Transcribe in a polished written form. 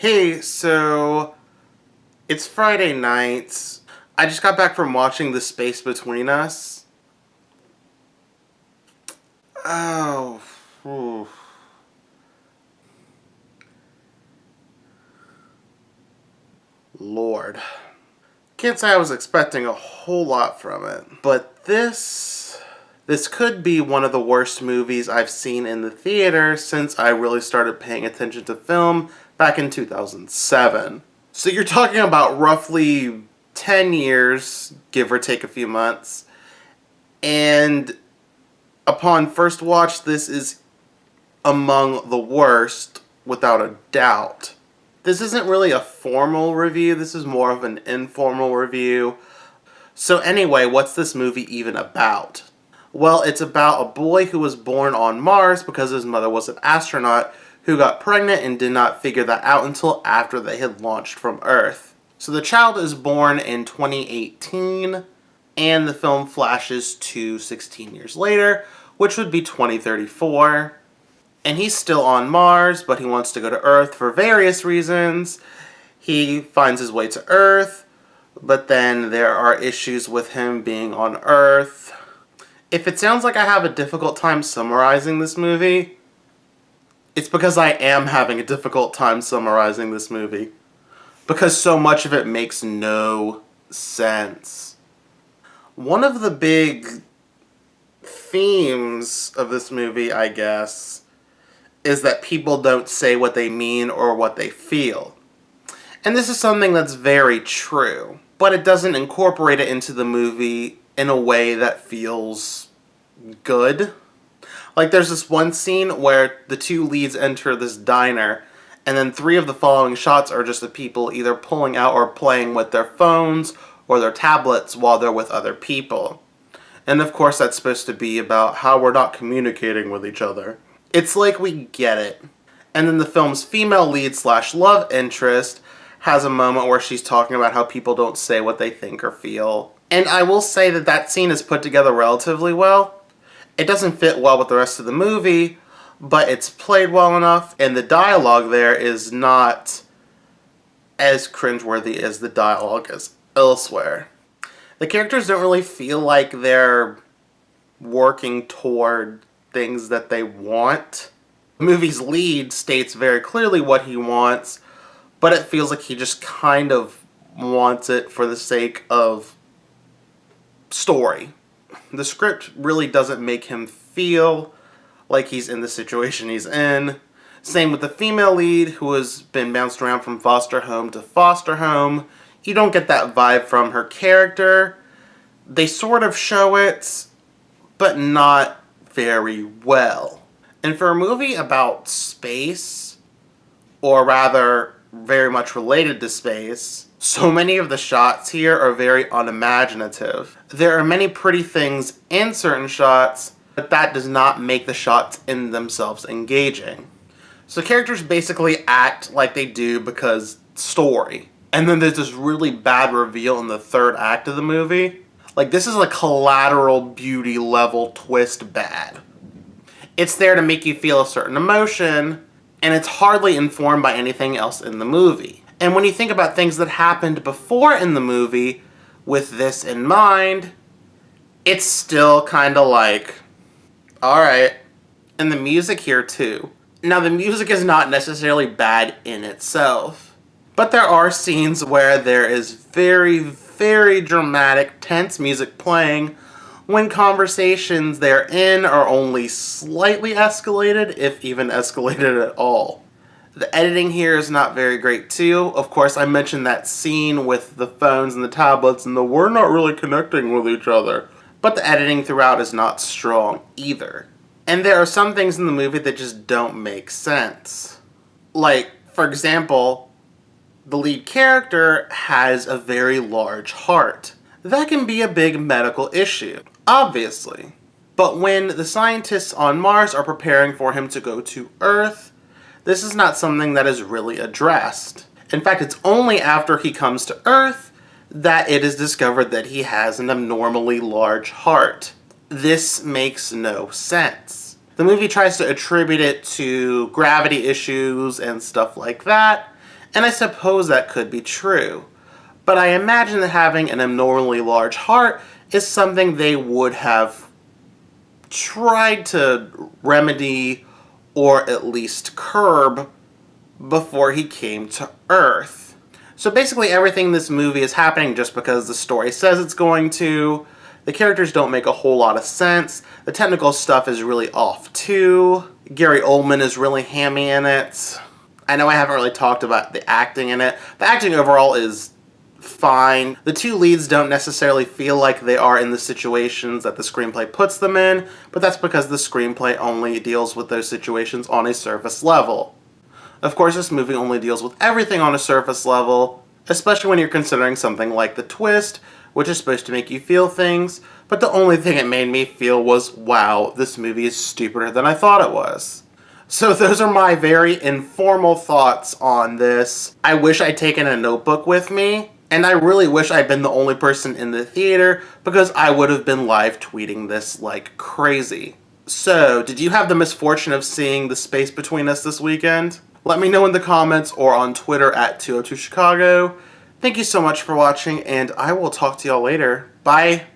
Hey, so it's Friday night. I just got back from watching The Space Between Us. Oh, whew. Lord. Can't say I was expecting a whole lot from it, but this could be one of the worst movies I've seen in the theater since I really started paying attention to film back in 2007. So you're talking about roughly 10 years, give or take a few months. And upon first watch, this is among the worst, without a doubt. This isn't really a formal review, this is more of an informal review. So anyway, what's this movie even about? Well, it's about a boy who was born on Mars because his mother was an astronaut who got pregnant and did not figure that out until after they had launched from Earth. So the child is born in 2018, and the film flashes to 16 years later, which would be 2034. And he's still on Mars, but he wants to go to Earth for various reasons. He finds his way to Earth, but then there are issues with him being on Earth. If it sounds like I have a difficult time summarizing this movie, it's because I am having a difficult time summarizing this movie. Because so much of it makes no sense. One of the big themes of this movie, I guess, is that people don't say what they mean or what they feel. And this is something that's very true, but it doesn't incorporate it into the movie in a way that feels good. Like, there's this one scene where the two leads enter this diner, and then 3 of the following shots are just the people either pulling out or playing with their phones or their tablets while they're with other people. And of course that's supposed to be about how we're not communicating with each other. It's like we get it. And then the film's female lead / love interest has a moment where she's talking about how people don't say what they think or feel. And I will say that that scene is put together relatively well. It doesn't fit well with the rest of the movie, but it's played well enough, and the dialogue there is not as cringeworthy as the dialogue is elsewhere. The characters don't really feel like they're working toward things that they want. The movie's lead states very clearly what he wants, but it feels like he just kind of wants it for the sake of story. The script really doesn't make him feel like he's in the situation he's in. Same with the female lead, who has been bounced around from foster home to foster home. You don't get that vibe from her character. They sort of show it, but not very well. And for a movie about space, or rather very much related to space, so many of the shots here are very unimaginative. There are many pretty things in certain shots, but that does not make the shots in themselves engaging. So characters basically act like they do because story. And then there's this really bad reveal in the 3rd act of the movie. Like, this is a collateral beauty level twist bad. It's there to make you feel a certain emotion, and it's hardly informed by anything else in the movie. And when you think about things that happened before in the movie, with this in mind, it's still kind of like, alright. And the music here too. Now, the music is not necessarily bad in itself, but there are scenes where there is very, very dramatic, tense music playing when conversations they're in are only slightly escalated, if even escalated at all. The editing here is not very great too. Of course, I mentioned that scene with the phones and the tablets and we're not really connecting with each other. But the editing throughout is not strong either. And there are some things in the movie that just don't make sense. Like, for example, the lead character has a very large heart. That can be a big medical issue, obviously. But when the scientists on Mars are preparing for him to go to Earth, this is not something that is really addressed. In fact, it's only after he comes to Earth that it is discovered that he has an abnormally large heart. This makes no sense. The movie tries to attribute it to gravity issues and stuff like that, And I suppose that could be true. But I imagine that having an abnormally large heart is something they would have tried to remedy or at least curb before he came to Earth. So basically everything in this movie is happening just because the story says it's going to. The characters don't make a whole lot of sense. The technical stuff is really off too. Gary Oldman is really hammy in it. I know I haven't really talked about the acting in it. The acting overall is fine. The two leads don't necessarily feel like they are in the situations that the screenplay puts them in, but that's because the screenplay only deals with those situations on a surface level. Of course, this movie only deals with everything on a surface level, especially when you're considering something like the twist, which is supposed to make you feel things, but the only thing it made me feel was, wow, this movie is stupider than I thought it was. So those are my very informal thoughts on this. I wish I'd taken a notebook with me, and I really wish I'd been the only person in the theater, because I would have been live tweeting this like crazy. So, did you have the misfortune of seeing The Space Between Us this weekend? Let me know in the comments or on Twitter at 202Chicago. Thank you so much for watching, and I will talk to y'all later. Bye!